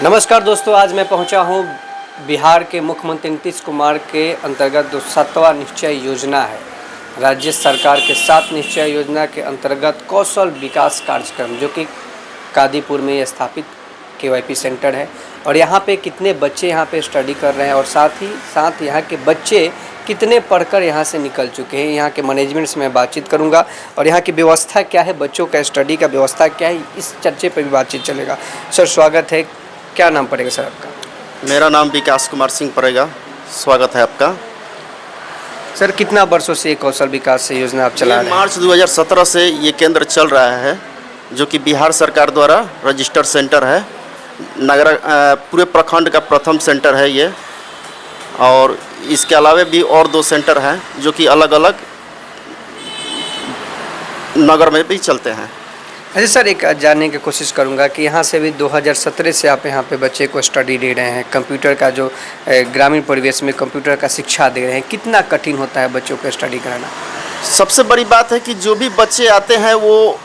नमस्कार दोस्तों, आज मैं पहुंचा हूं बिहार के मुख्यमंत्री नीतीश कुमार के अंतर्गत जो 7वां निश्चय योजना है, राज्य सरकार के 7 निश्चय योजना के अंतर्गत कौशल विकास कार्यक्रम जो कि कादीपुर में स्थापित केवाईपी सेंटर है। और यहाँ पे कितने बच्चे यहाँ पे स्टडी कर रहे हैं और साथ ही साथ यहाँ के बच्चे कितने पढ़कर यहाँ से निकल चुके हैं, यहाँ के मैनेजमेंट से मैं बातचीत करूँगा और यहाँ की व्यवस्था क्या है, बच्चों का स्टडी का व्यवस्था क्या है, इस चर्चे पर भी बातचीत चलेगा। सर स्वागत है, क्या नाम पड़ेगा सर आपका? मेरा नाम विकास कुमार सिंह पड़ेगा। स्वागत है आपका। सर कितना वर्षों से कौशल विकास योजना आप चला रहे हैं? मार्च 2017 से ये केंद्र चल रहा है, जो कि बिहार सरकार द्वारा रजिस्टर्ड सेंटर है। नगर पूरे प्रखंड का प्रथम सेंटर है ये, और इसके अलावा भी और 2 सेंटर हैं जो कि अलग अलग नगर में भी चलते हैं। अच्छा सर, एक जानने की कोशिश करूंगा कि यहाँ से भी 2017 से आप यहाँ पे बच्चे को स्टडी दे रहे हैं, कंप्यूटर का जो ग्रामीण परिवेश में कंप्यूटर का शिक्षा दे रहे हैं, कितना कठिन होता है बच्चों को स्टडी कराना? सबसे बड़ी बात है कि जो भी बच्चे आते हैं वो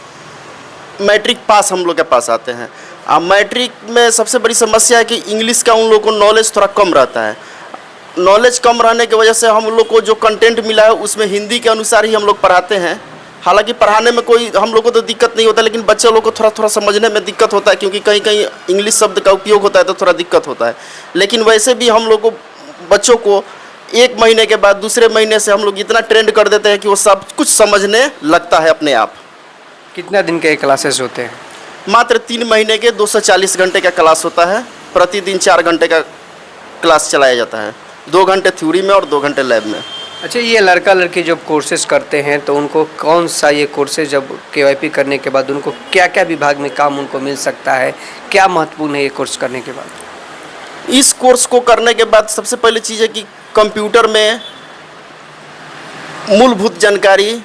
मैट्रिक पास हम लोग के पास आते हैं। अब मैट्रिक में सबसे बड़ी समस्या है कि इंग्लिश का उन लोगों को नॉलेज थोड़ा कम रहता है। नॉलेज कम रहने की वजह से हम लोग को जो कंटेंट मिला है उसमें हिंदी के अनुसार ही हम लोग पढ़ाते हैं। हालांकि पढ़ाने में कोई हम लोग को तो दिक्कत नहीं होता, लेकिन बच्चे लोग को थोड़ा समझने में दिक्कत होता है, क्योंकि कहीं कहीं इंग्लिश शब्द का उपयोग होता है तो थोड़ा दिक्कत होता है। लेकिन वैसे भी हम लोग को बच्चों को 1 महीने के बाद दूसरे महीने से हम लोग इतना ट्रेंड कर देते हैं कि वो सब कुछ समझने लगता है अपने आप। कितना दिन के क्लासेस होते हैं? मात्र 3 महीने के 240 घंटे का क्लास होता है। प्रतिदिन 4 घंटे का क्लास चलाया जाता है, 2 घंटे थ्योरी में और 2 घंटे लैब में। अच्छा, ये लड़का लड़की जब कोर्सेज करते हैं तो उनको कौन सा ये कोर्सेज जब केवाईपी करने के बाद उनको क्या क्या विभाग में काम उनको मिल सकता है, क्या महत्वपूर्ण है ये कोर्स करने के बाद? इस कोर्स को करने के बाद सबसे पहले चीज़ है कि कंप्यूटर में मूलभूत जानकारी,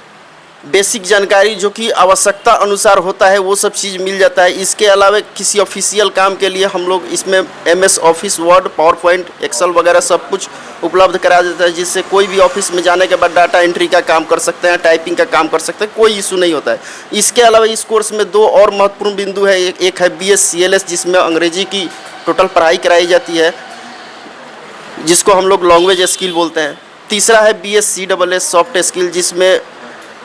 बेसिक जानकारी जो कि आवश्यकता अनुसार होता है वो सब चीज़ मिल जाता है। इसके अलावा किसी ऑफिशियल काम के लिए हम लोग इसमें MS Office, Word, PowerPoint, Excel वगैरह सब कुछ उपलब्ध करा देता है, जिससे कोई भी ऑफिस में जाने के बाद डाटा एंट्री का काम कर सकते हैं, टाइपिंग का काम कर सकते हैं, कोई इशू नहीं होता है। इसके अलावा इस कोर्स में 2 और महत्वपूर्ण बिंदु है। एक है BSCLS, जिसमें अंग्रेजी की टोटल पढ़ाई कराई जाती है, जिसको हम लोग लैंग्वेज स्किल बोलते हैं। तीसरा है BSCSS सॉफ्ट स्किल, जिसमें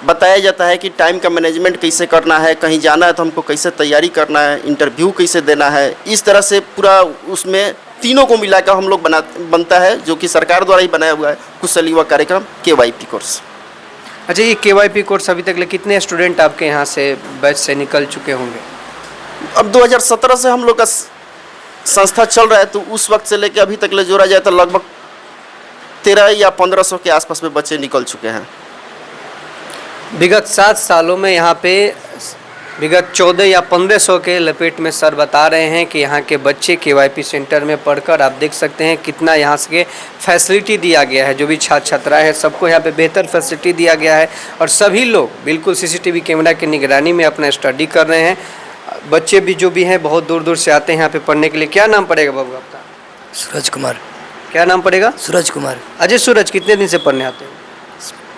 बताया जाता है कि टाइम का मैनेजमेंट कैसे करना है, कहीं जाना है तो हमको कैसे तैयारी करना है, इंटरव्यू कैसे देना है। इस तरह से पूरा उसमें तीनों को मिलाकर हम लोग बनता है, जो कि सरकार द्वारा ही बनाया हुआ है कुशल युवा कार्यक्रम KYP कोर्स। अच्छा, ये KYP कोर्स अभी तक कितने स्टूडेंट आपके यहाँ से बैच से निकल चुके होंगे? अब 2017 से हम लोग का संस्था चल रहा है, तो उस वक्त से लेकर अभी तक ले जोड़ा जाए तो लगभग 13 या 1500 के आसपास में बच्चे निकल चुके हैं। विगत 7 सालों में यहाँ पे विगत 14 या 1500 के लपेट में सर बता रहे हैं कि यहाँ के बच्चे KYP सेंटर में पढ़कर आप देख सकते हैं कितना यहाँ से फैसिलिटी दिया गया है। जो भी छात्र छात्राएँ हैं सबको यहाँ पे बेहतर फैसिलिटी दिया गया है और सभी लोग बिल्कुल CCTV कैमरा की निगरानी में अपना स्टडी कर रहे हैं। बच्चे भी जो भी हैं बहुत दूर दूर से आते हैं यहाँ पे पढ़ने के लिए। क्या नाम पड़ेगा बाबू आपका? सूरज कुमार। क्या नाम पड़ेगा? सूरज कुमार। अजय सूरज, कितने दिन से पढ़ने आते हैं?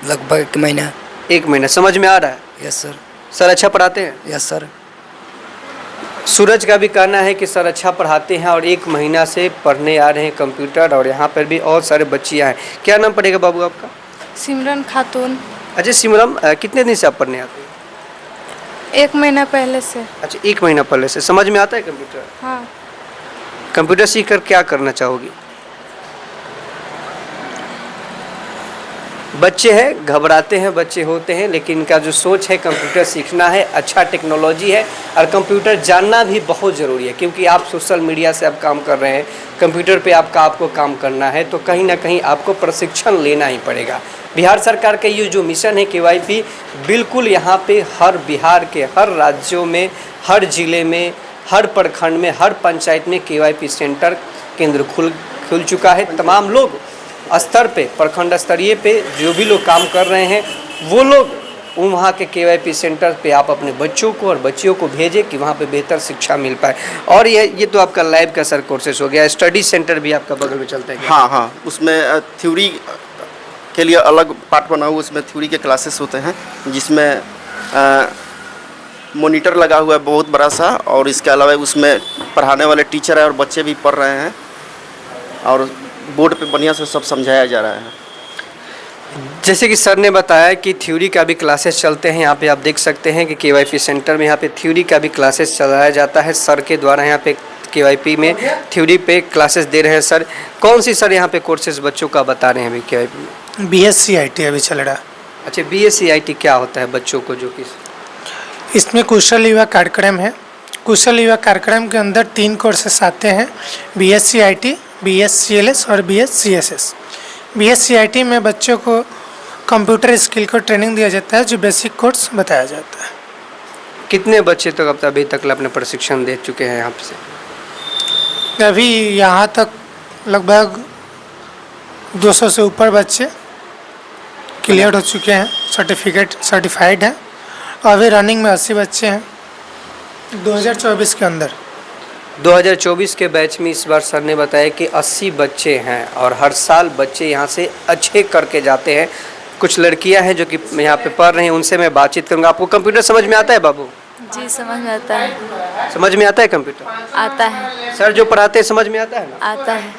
लगभग 1 महीना। 1 महीना। समझ में आ रहा है? Yes sir. सर अच्छा पढ़ाते हैं? Yes sir. सूरज का भी कहना है कि सर अच्छा पढ़ाते हैं और 1 महीना से पढ़ने आ रहे हैं कंप्यूटर, और यहाँ पर भी और सारे बच्चियाँ हैं। क्या नाम पड़ेगा बाबू आपका? सिमरन खातून। अच्छा सिमरन, कितने दिन से आप पढ़ने आते हैं? 1 महीना पहले से। अच्छा, 1 महीना पहले से। समझ में आता है कंप्यूटर? हाँ। कंप्यूटर सीख कर क्या करना चाहोगी? बच्चे हैं, घबराते हैं, बच्चे होते हैं, लेकिन इनका जो सोच है कंप्यूटर सीखना है, अच्छा टेक्नोलॉजी है और कंप्यूटर जानना भी बहुत ज़रूरी है, क्योंकि आप सोशल मीडिया से आप काम कर रहे हैं, कंप्यूटर पे आपको काम करना है, तो कहीं ना कहीं आपको प्रशिक्षण लेना ही पड़ेगा। बिहार सरकार का ये जो मिशन है KYP, बिल्कुल यहाँ पे हर बिहार के हर राज्यों में, हर ज़िले में, हर प्रखंड में, हर पंचायत में KYP सेंटर केंद्र खुल चुका है। तमाम लोग स्तर पे, प्रखंड स्तरीय पे जो भी लोग काम कर रहे हैं वो लोग वहाँ के KYP सेंटर पे आप अपने बच्चों को और बच्चियों को भेजें कि वहाँ पे बेहतर शिक्षा मिल पाए। और ये तो आपका लैब का सर कोर्सेस हो गया। स्टडी सेंटर भी आपका बगल में चलता है क्या? हाँ, उसमें थ्योरी के लिए अलग पार्ट बना हुआ, उसमें थ्योरी के क्लासेस होते हैं, जिसमें मॉनिटर लगा हुआ है बहुत बड़ा सा, और इसके अलावा उसमें पढ़ाने वाले टीचर है और बच्चे भी पढ़ रहे हैं, और बोर्ड पे बढ़िया से सब समझाया जा रहा है। जैसे कि सर ने बताया कि थ्योरी का भी क्लासेस चलते हैं। यहाँ पे आप देख सकते हैं कि केवाईपी सेंटर में यहाँ पे थ्योरी का भी क्लासेस चलाया जाता है। सर के द्वारा यहाँ पे केवाईपी में थ्योरी पे क्लासेस दे रहे हैं। सर कौन सी सर यहाँ पे कोर्सेज बच्चों का बता रहे हैं अभी केवाईपी में? BSc IT अभी चल रहा। अच्छा, BSc IT क्या होता है बच्चों को, जो कि इसमें कौशल युवा कार्यक्रम है। कौशल युवा कार्यक्रम के अंदर 3 कोर्सेस आते हैं, BSc IT, BScLS और BScSS। BSc IT में बच्चों को कंप्यूटर स्किल को ट्रेनिंग दिया जाता है, जो बेसिक कोर्स बताया जाता है। कितने बच्चे तक अब अभी तक अपने प्रशिक्षण दे चुके हैं यहाँ से? अभी यहाँ तक लगभग 200 से ऊपर बच्चे क्लियर हो चुके हैं, सर्टिफाइड हैं, और अभी रनिंग में 80 बच्चे हैं 2024 के अंदर। 2024 के बैच में इस बार सर ने बताया कि 80 बच्चे हैं, और हर साल बच्चे यहाँ से अच्छे करके जाते हैं। कुछ लड़कियां हैं जो कि यहाँ पे पढ़ रही हैं, उनसे मैं बातचीत करूँगा। आपको कंप्यूटर समझ में आता है बाबू? जी समझ में आता है। समझ में आता है कंप्यूटर? आता है। सर जो पढ़ाते हैं समझ में आता है ना? आता है।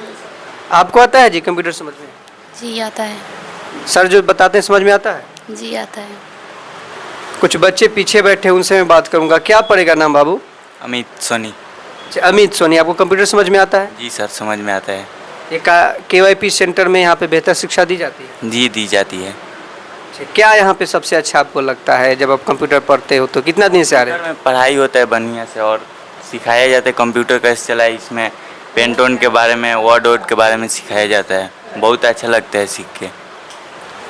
आपको आता है जी कंप्यूटर समझ में? जी आता है। सर जो बताते हैं समझ में आता है? जी आता है। कुछ बच्चे पीछे बैठे, उनसे मैं बात करूँगा। क्या पढ़ेगा नाम बाबू? अमित सोनी। अच्छा, अमित सोनी। आपको कंप्यूटर समझ में आता है? जी सर समझ में आता है। ये केवाईपी सेंटर में यहाँ पे बेहतर शिक्षा दी जाती है? जी दी जाती है। अच्छा, क्या यहाँ पे सबसे अच्छा आपको लगता है जब आप कंप्यूटर पढ़ते हो? तो कितना दिन से आ रहे हैं? कंप्यूटर में पढ़ाई होता है बढ़िया से, और सिखाया जाता है कंप्यूटर कैसे चला है। इसमें पेंटोन के बारे में, वर्ड के बारे में सिखाया जाता है। बहुत अच्छा लगता है सीख के।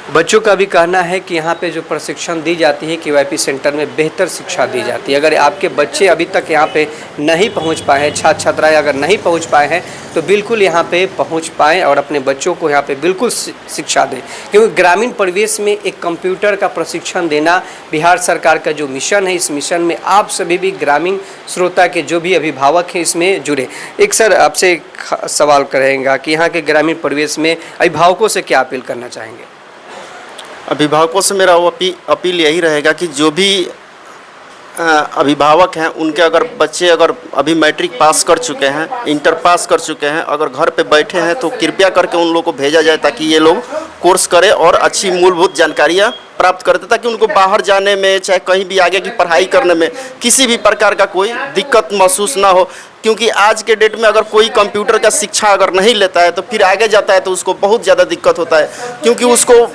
बच्चों का भी कहना है कि यहाँ पे जो प्रशिक्षण दी जाती है केवाईपी सेंटर में बेहतर शिक्षा दी जाती है। अगर आपके बच्चे अभी तक यहाँ पे नहीं पहुँच पाए हैं, छात्र छात्राएं अगर नहीं पहुँच पाए हैं, तो बिल्कुल यहाँ पे पहुँच पाएँ और अपने बच्चों को यहाँ पे बिल्कुल शिक्षा दें, क्योंकि ग्रामीण परिवेश में एक कंप्यूटर का प्रशिक्षण देना बिहार सरकार का जो मिशन है, इस मिशन में आप सभी भी ग्रामीण श्रोता के जो भी अभिभावक हैं इसमें जुड़े। एक सर आपसे एक सवाल करेंगे कि यहाँ के ग्रामीण परिवेश में अभिभावकों से क्या अपील करना चाहेंगे? अभिभावकों से मेरा वो अपील यही रहेगा कि जो भी अभिभावक हैं, उनके अगर बच्चे अगर अभी मैट्रिक पास कर चुके हैं, इंटर पास कर चुके हैं, अगर घर पे बैठे हैं, तो कृपया करके उन लोगों को भेजा जाए ताकि ये लोग कोर्स करें और अच्छी मूलभूत जानकारियाँ प्राप्त करते, ताकि उनको बाहर जाने में, चाहे कहीं भी आगे की पढ़ाई करने में किसी भी प्रकार का कोई दिक्कत महसूस ना हो। क्योंकि आज के डेट में अगर कोई कंप्यूटर का शिक्षा अगर नहीं लेता है, तो फिर आगे जाता है तो उसको बहुत ज़्यादा दिक्कत होता है, क्योंकि उसको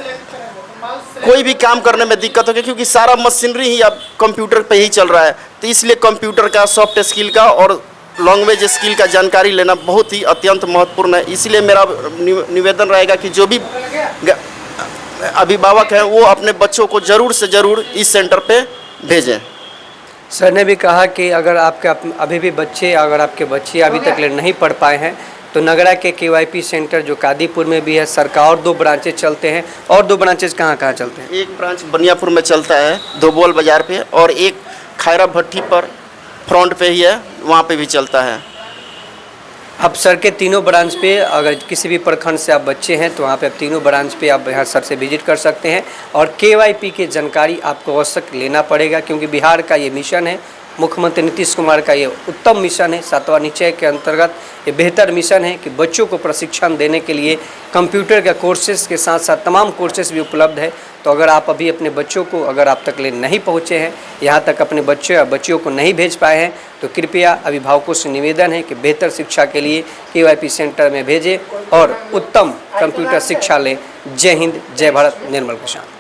कोई भी काम करने में दिक्कत होगी, क्योंकि सारा मशीनरी ही अब कंप्यूटर पे ही चल रहा है। तो इसलिए कंप्यूटर का, सॉफ्ट स्किल का और लैंग्वेज स्किल का जानकारी लेना बहुत ही अत्यंत महत्वपूर्ण है। इसलिए मेरा निवेदन रहेगा कि जो भी अभिभावक हैं वो अपने बच्चों को ज़रूर से ज़रूर इस सेंटर पे भेजें। सर ने भी कहा कि अगर अभी भी बच्चे, अगर आपके बच्चे अभी तक नहीं पढ़ पाए हैं, तो नगरा के केवाईपी सेंटर जो कादीपुर में भी है, सर का और 2 ब्रांचेज चलते हैं। और 2 ब्रांचेज कहाँ कहाँ चलते हैं? एक ब्रांच बनियापुर में चलता है, धोबोल बाज़ार पे, और एक खैरा भट्टी पर फ्रंट पे ही है, वहाँ पे भी चलता है। अब सर के तीनों ब्रांच पे अगर किसी भी प्रखंड से आप बच्चे हैं, तो वहाँ पे आप तीनों ब्रांच पे आप यहाँ सर से विजिट कर सकते हैं। और केवाईपी की जानकारी आपको आवश्यक लेना पड़ेगा, क्योंकि बिहार का ये मिशन है, मुख्यमंत्री नीतीश कुमार का ये उत्तम मिशन है। 7वां निश्चय के अंतर्गत ये बेहतर मिशन है कि बच्चों को प्रशिक्षण देने के लिए कंप्यूटर के कोर्सेज के साथ साथ तमाम कोर्सेज भी उपलब्ध है। तो अगर आप अभी अपने बच्चों को, अगर आप तक ले नहीं पहुँचे हैं, यहाँ तक अपने बच्चे या बच्चियों को नहीं भेज पाए हैं, तो कृपया अभिभावकों से निवेदन है कि बेहतर शिक्षा के लिए केवाईपी सेंटर में भेजें और उत्तम कंप्यूटर शिक्षा लें। जय हिंद, जय भारत। निर्मल प्रशांत।